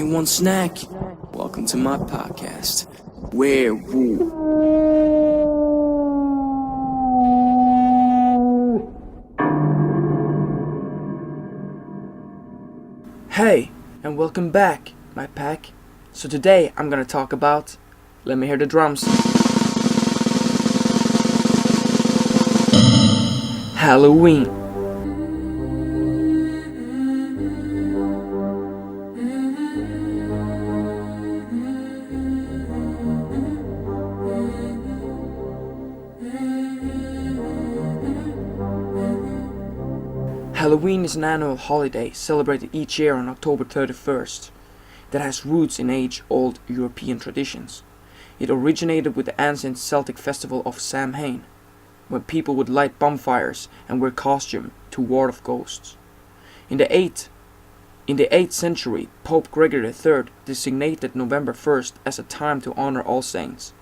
anyone snack? Welcome to my podcast, Werewolf. Hey, and welcome back, my pack. So today I'm gonna talk about, let me hear the drums, Halloween. Halloween is an annual holiday celebrated each year on October 31st that has roots in age-old European traditions. It originated with the ancient Celtic festival of Samhain, when people would light bonfires and wear costume to ward off ghosts. In the 8th century, Pope Gregory III designated November 1st as a time to honor All Saints.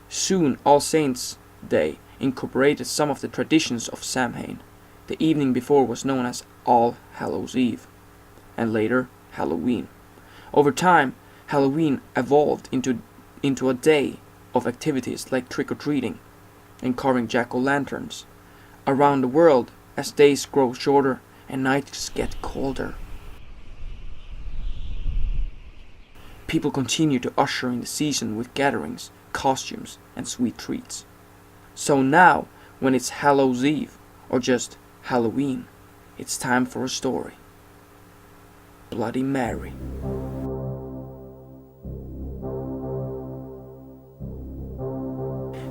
Soon, All Saints' Day incorporated some of the traditions of Samhain. The evening before was known as All Hallows' Eve, and later Halloween. Over time, Halloween evolved into a day of activities like trick-or-treating and carving jack-o'-lanterns around the world as days grow shorter and nights get colder. People continue to usher in the season with gatherings, costumes, and sweet treats. So now, when it's Hallows' Eve, or just Halloween, it's time for a story. Bloody Mary.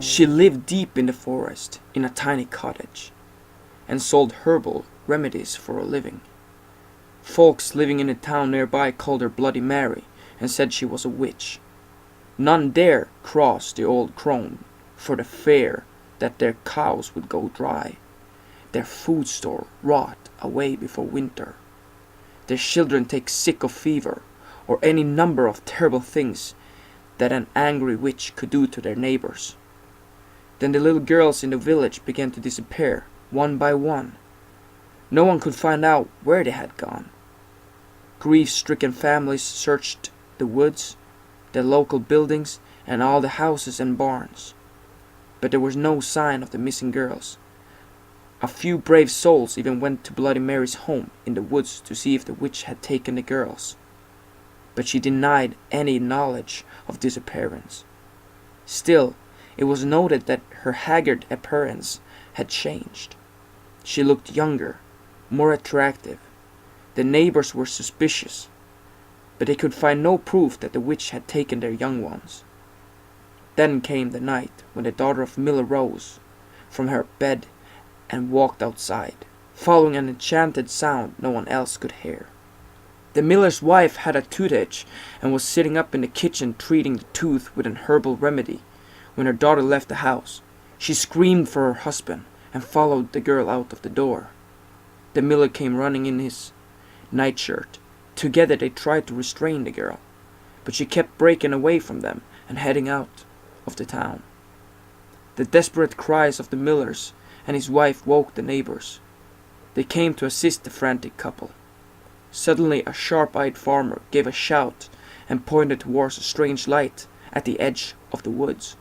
She lived deep in the forest in a tiny cottage and sold herbal remedies for a living. Folks living in a town nearby called her Bloody Mary and said she was a witch. None dare cross the old crone for the fear that their cows would go dry, their food store rot away before winter, their children take sick of fever, or any number of terrible things that an angry witch could do to their neighbors. Then the little girls in the village began to disappear, one by one. No one could find out where they had gone. Grief-stricken families searched the woods, the local buildings, and all the houses and barns. But there was no sign of the missing girls. A few brave souls even went to Bloody Mary's home in the woods to see if the witch had taken the girls. But she denied any knowledge of disappearance. Still, it was noted that her haggard appearance had changed. She looked younger, more attractive. The neighbors were suspicious, but they could find no proof that the witch had taken their young ones. Then came the night when the daughter of Miller rose from her bed and walked outside, following an enchanted sound no one else could hear. The miller's wife had a toothache and was sitting up in the kitchen treating the tooth with an herbal remedy when her daughter left the house. She screamed for her husband and followed the girl out of the door. The miller came running in his nightshirt. Together they tried to restrain the girl, but she kept breaking away from them and heading out of the town. The desperate cries of the millers and his wife woke the neighbors. They came to assist the frantic couple. Suddenly a sharp-eyed farmer gave a shout and pointed towards a strange light at the edge of the woods.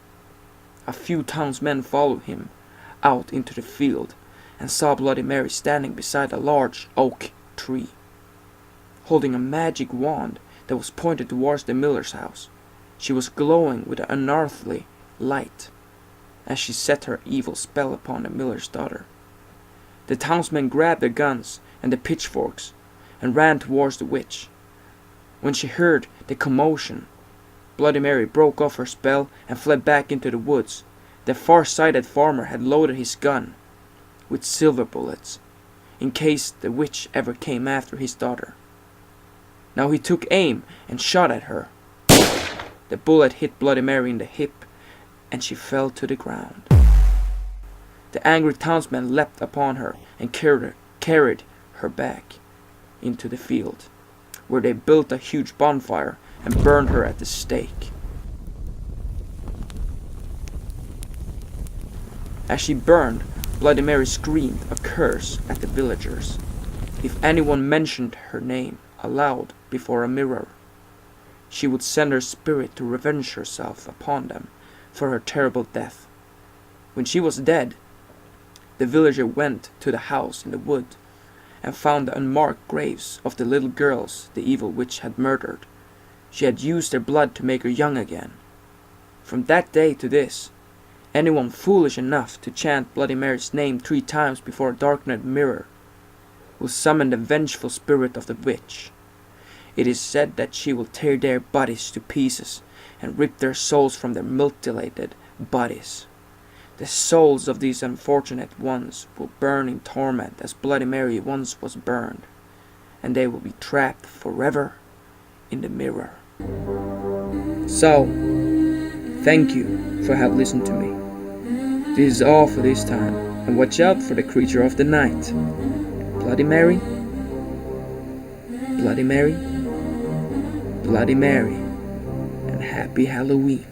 A few townsmen followed him out into the field and saw Bloody Mary standing beside a large oak tree, holding a magic wand that was pointed towards the miller's house. She was glowing with an unearthly light as she set her evil spell upon the miller's daughter. The townsmen grabbed their guns and the pitchforks and ran towards the witch. When she heard the commotion, Bloody Mary broke off her spell and fled back into the woods. The far-sighted farmer had loaded his gun with silver bullets in case the witch ever came after his daughter. Now he took aim and shot at her. The bullet hit Bloody Mary in the hip and she fell to the ground. The angry townsmen leapt upon her and carried her back into the field, where they built a huge bonfire and burned her at the stake. As she burned, Bloody Mary screamed a curse at the villagers. If anyone mentioned her name aloud before a mirror, she would send her spirit to revenge herself upon them for her terrible death. When she was dead, the villager went to the house in the wood and found the unmarked graves of the little girls the evil witch had murdered. She had used their blood to make her young again. From that day to this, anyone foolish enough to chant Bloody Mary's name 3 times before a darkened mirror will summon the vengeful spirit of the witch. It is said that she will tear their bodies to pieces and rip their souls from their mutilated bodies. The souls of these unfortunate ones will burn in torment as Bloody Mary once was burned, and they will be trapped forever in the mirror. So, thank you for having listened to me. This is all for this time, and watch out for the creature of the night. Bloody Mary, Bloody Mary, Bloody Mary, and happy Halloween.